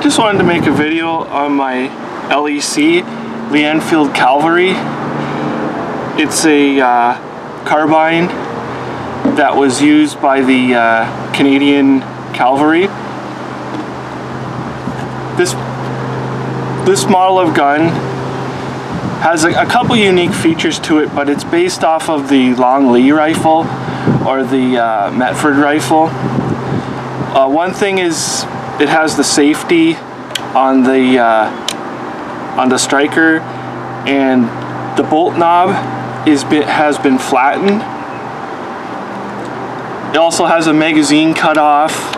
just wanted to make a video on my LEC, the Enfield Cavalry. It's a carbine that was used by the Canadian Cavalry. This model of gun has a couple unique features to it, but it's based off of the Long Lee rifle or the Metford rifle. One thing is it has the safety on the striker, and the bolt knob has been flattened. It also has a magazine cutoff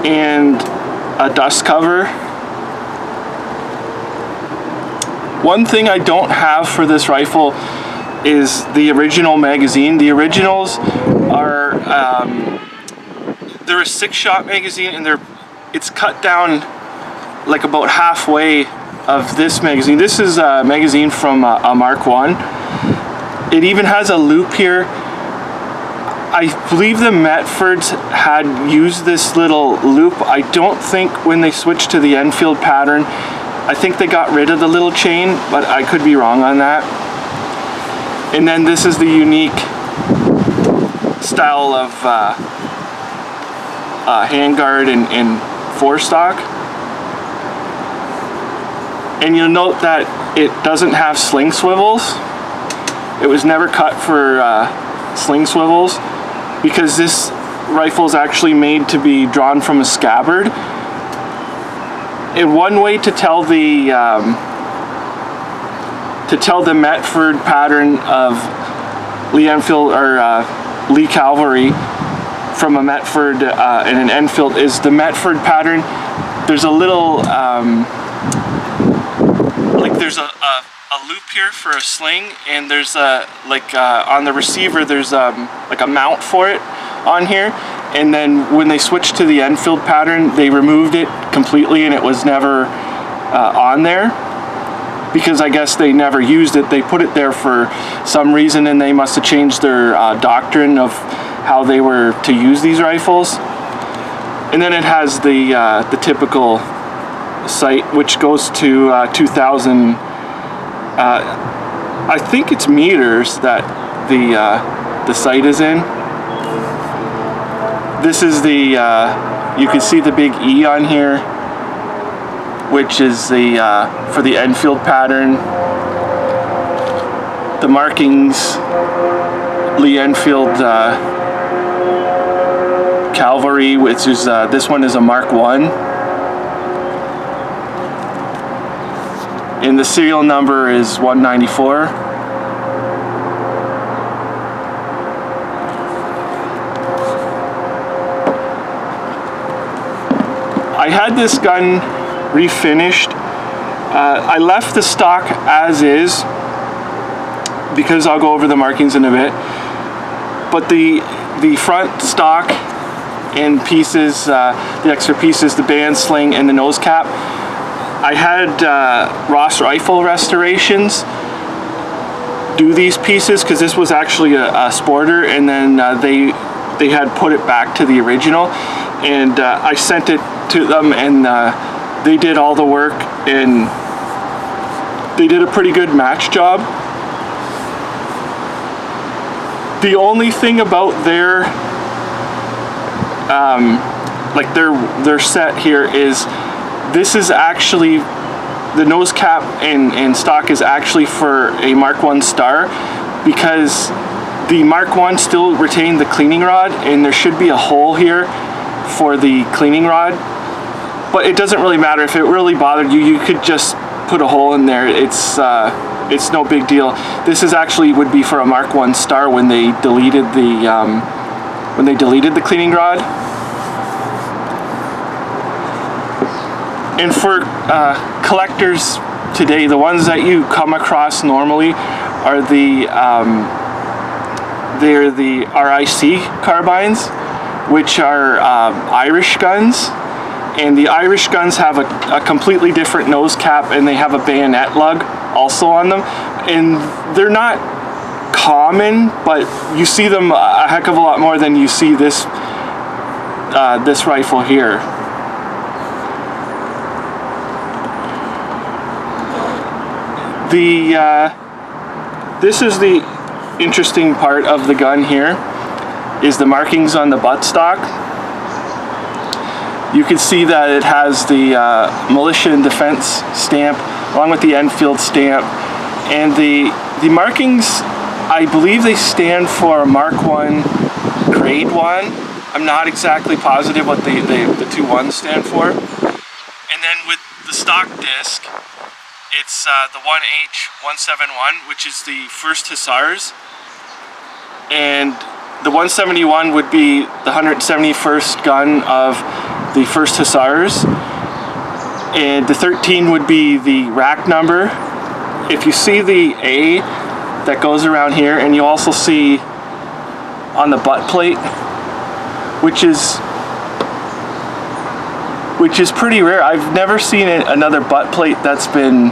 and a dust cover. One thing I don't have for this rifle is the original magazine. The originals are they're a 6-shot magazine, and it's cut down like about halfway of this magazine. This is a magazine from a Mark 1. It even has a loop here. I believe the Metfords had used this little loop. I don't think when they switched to the Enfield pattern, I think they got rid of the little chain, but I could be wrong on that. And then this is the unique style of handguard and forestock. And you'll note that it doesn't have sling swivels. It was never cut for sling swivels, because this rifle is actually made to be drawn from a scabbard. And one way to tell the Metford pattern of Lee Enfield or Lee Cavalry from a Metford and an Enfield is the Metford pattern. There's a little there's a loop here for a sling, and there's on the receiver there's like a mount for it on here. And then when they switched to the Enfield pattern, they removed it completely, and it was never on there, because I guess they never used it. They put it there for some reason, and they must have changed their doctrine of how they were to use these rifles. And then it has the typical sight, which goes to 2,000. I think it's meters that the sight is in. This is you can see the big E on here, which is for the Enfield pattern. The markings, Lee Enfield Cavalry, which is this one is a Mark 1. And the serial number is 194. I had this gun refinished. I left the stock as is, because I'll go over the markings in a bit. But the front stock and pieces, the extra pieces, the band sling and the nose cap, I had Ross Rifle Restorations do these pieces, because this was actually a sporter, and then they had put it back to the original, and I sent it to them, and they did all the work, and they did a pretty good match job. The only thing about their set here is this is actually, the nose cap and stock is actually for a Mark 1 Star, because the Mark 1 still retained the cleaning rod, and there should be a hole here for the cleaning rod. But it doesn't really matter. If it really bothered you, you could just put a hole in there. It's no big deal. This is actually would be for a Mark 1 Star when they deleted the cleaning rod. And for collectors today, the ones that you come across normally are they're the RIC carbines, which are Irish guns. And the Irish guns have a completely different nose cap, and they have a bayonet lug also on them. And they're not common, but you see them a heck of a lot more than you see this rifle here. This is the interesting part of the gun here, is the markings on the buttstock. You can see that it has the militia and defense stamp along with the Enfield stamp, and the markings, I believe they stand for Mark 1 Grade 1. I'm not exactly positive what the two ones stand for. And then with the stock disc, it's the 1H171, which is the 1st Hussars, and the 171 would be the 171st gun of the 1st Hussars, and the 13 would be the rack number. If you see the A that goes around here, and you also see on the butt plate, which is pretty rare. I've never seen another butt plate that's been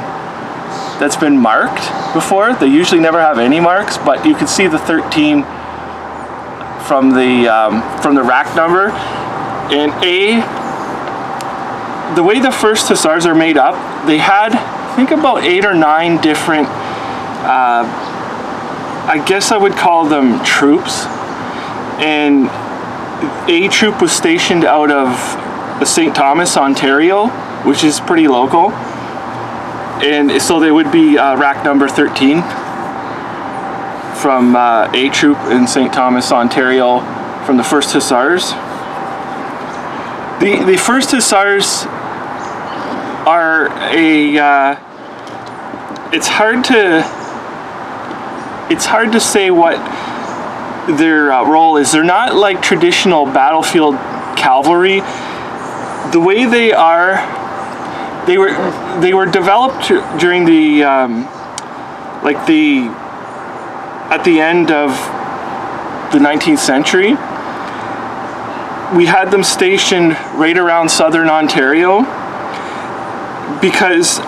marked before. They usually never have any marks, but you can see the 13 from the rack number. And the way the 1st Hussars are made up, they had, I think, about 8 or 9 different, I guess I would call them troops. And A troop was stationed out of St. Thomas, Ontario, which is pretty local. And so they would be rack number 13 from A troop in St. Thomas, Ontario, from the 1st Hussars. The 1st Hussars are it's hard to say what their role is. They're not like traditional battlefield cavalry. The way they are, they were developed during the at the end of the 19th century. We had them stationed right around southern Ontario because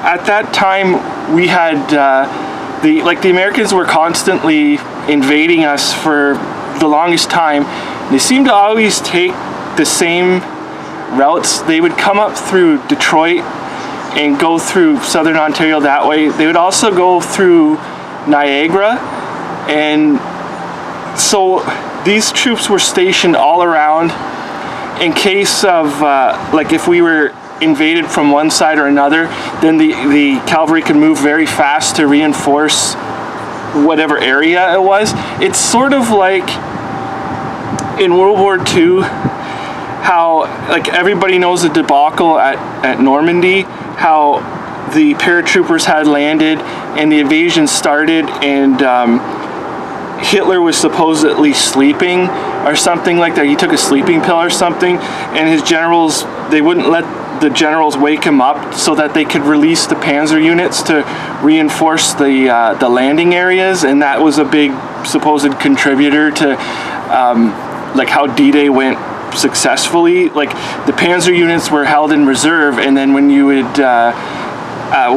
at that time we had the Americans were constantly invading us for the longest time. They seemed to always take the same routes. They would come up through Detroit and go through southern Ontario that way. They would also go through Niagara, and so these troops were stationed all around in case of like if we were invaded from one side or another, then the cavalry could move very fast to reinforce whatever area it was. It's sort of like in World War II, how like everybody knows the debacle at Normandy, how the paratroopers had landed and the invasion started, and Hitler was supposedly sleeping or something like that. He took a sleeping pill or something, and his generals, they wouldn't let the generals wake him up so that they could release the panzer units to reinforce the landing areas, and that was a big supposed contributor to like how D-Day went successfully. Like the panzer units were held in reserve, and then when you would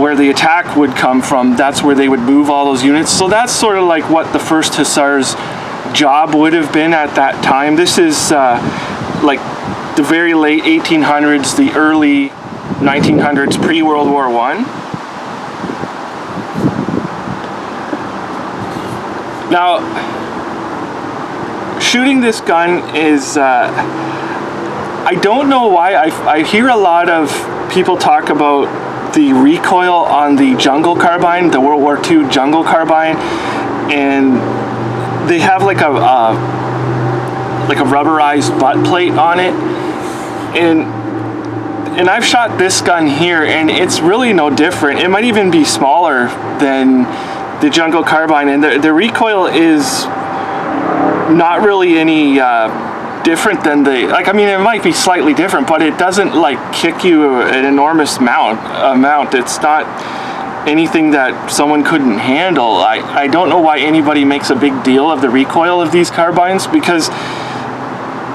where the attack would come from, that's where they would move all those units. So that's sort of like what the 1st Hussars job would have been at that time. This is like the very late 1800s, the early 1900s, pre-World War I. Now, shooting this gun is, I don't know why, I hear a lot of people talk about the recoil on the jungle carbine, the World War II jungle carbine, and they have like a rubberized butt plate on it, and I've shot this gun here, and it's really no different. It might even be smaller than the jungle carbine, and the recoil is not really any different than I mean, it might be slightly different, but it doesn't like kick you an enormous amount. It's not anything that someone couldn't handle. I don't know why anybody makes a big deal of the recoil of these carbines, because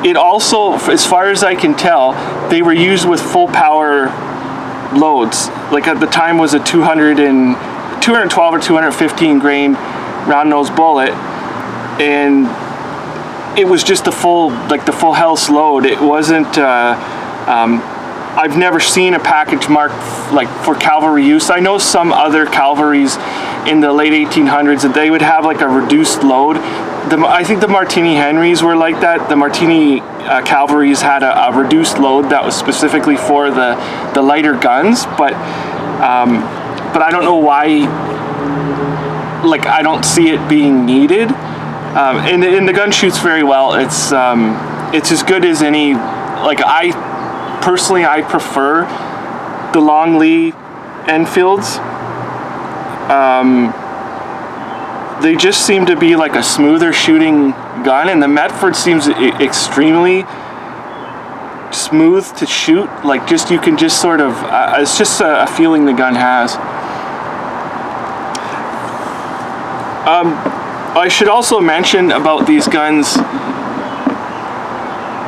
it also, as far as I can tell, they were used with full power loads. Like at the time was a 212 or 215 grain round nose bullet, and it was just the full Hell's load. It wasn't I've never seen a package marked like for cavalry use. I know some other cavalries in the late 1800s that they would have like a reduced load. I think the Martini Henrys were like that. The Martini cavalries had a reduced load that was specifically for the lighter guns, but I don't know why. Like, I don't see it being needed. And the gun shoots very well. It's as good as any. Like, personally, I prefer the long Lee Enfields. They just seem to be like a smoother shooting gun, and the Metford seems extremely smooth to shoot. Like, you can just sort of, it's just a feeling the gun has. I should also mention about these guns,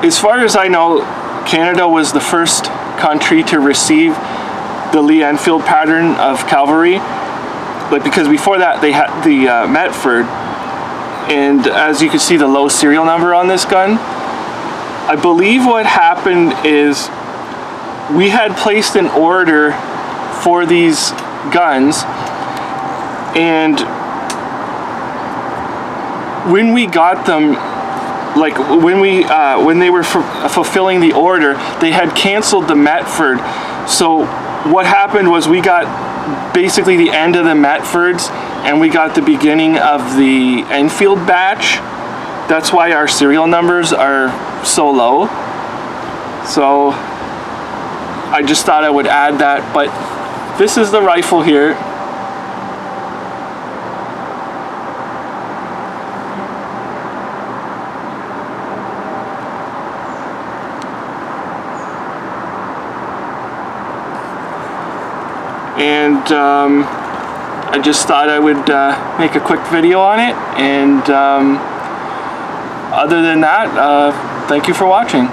as far as I know, Canada was the first country to receive the Lee Enfield pattern of cavalry. Like, because before that they had the Metford, and as you can see the low serial number on this gun. I believe what happened is we had placed an order for these guns, and when we got them, like when they were fulfilling the order, they had canceled the Metford. So what happened was we got basically the end of the Metfords, and we got the beginning of the Enfield batch. That's why our serial numbers are so low. So I just thought I would add that. But this is the rifle here. And I just thought I would make a quick video on it, and other than that, thank you for watching.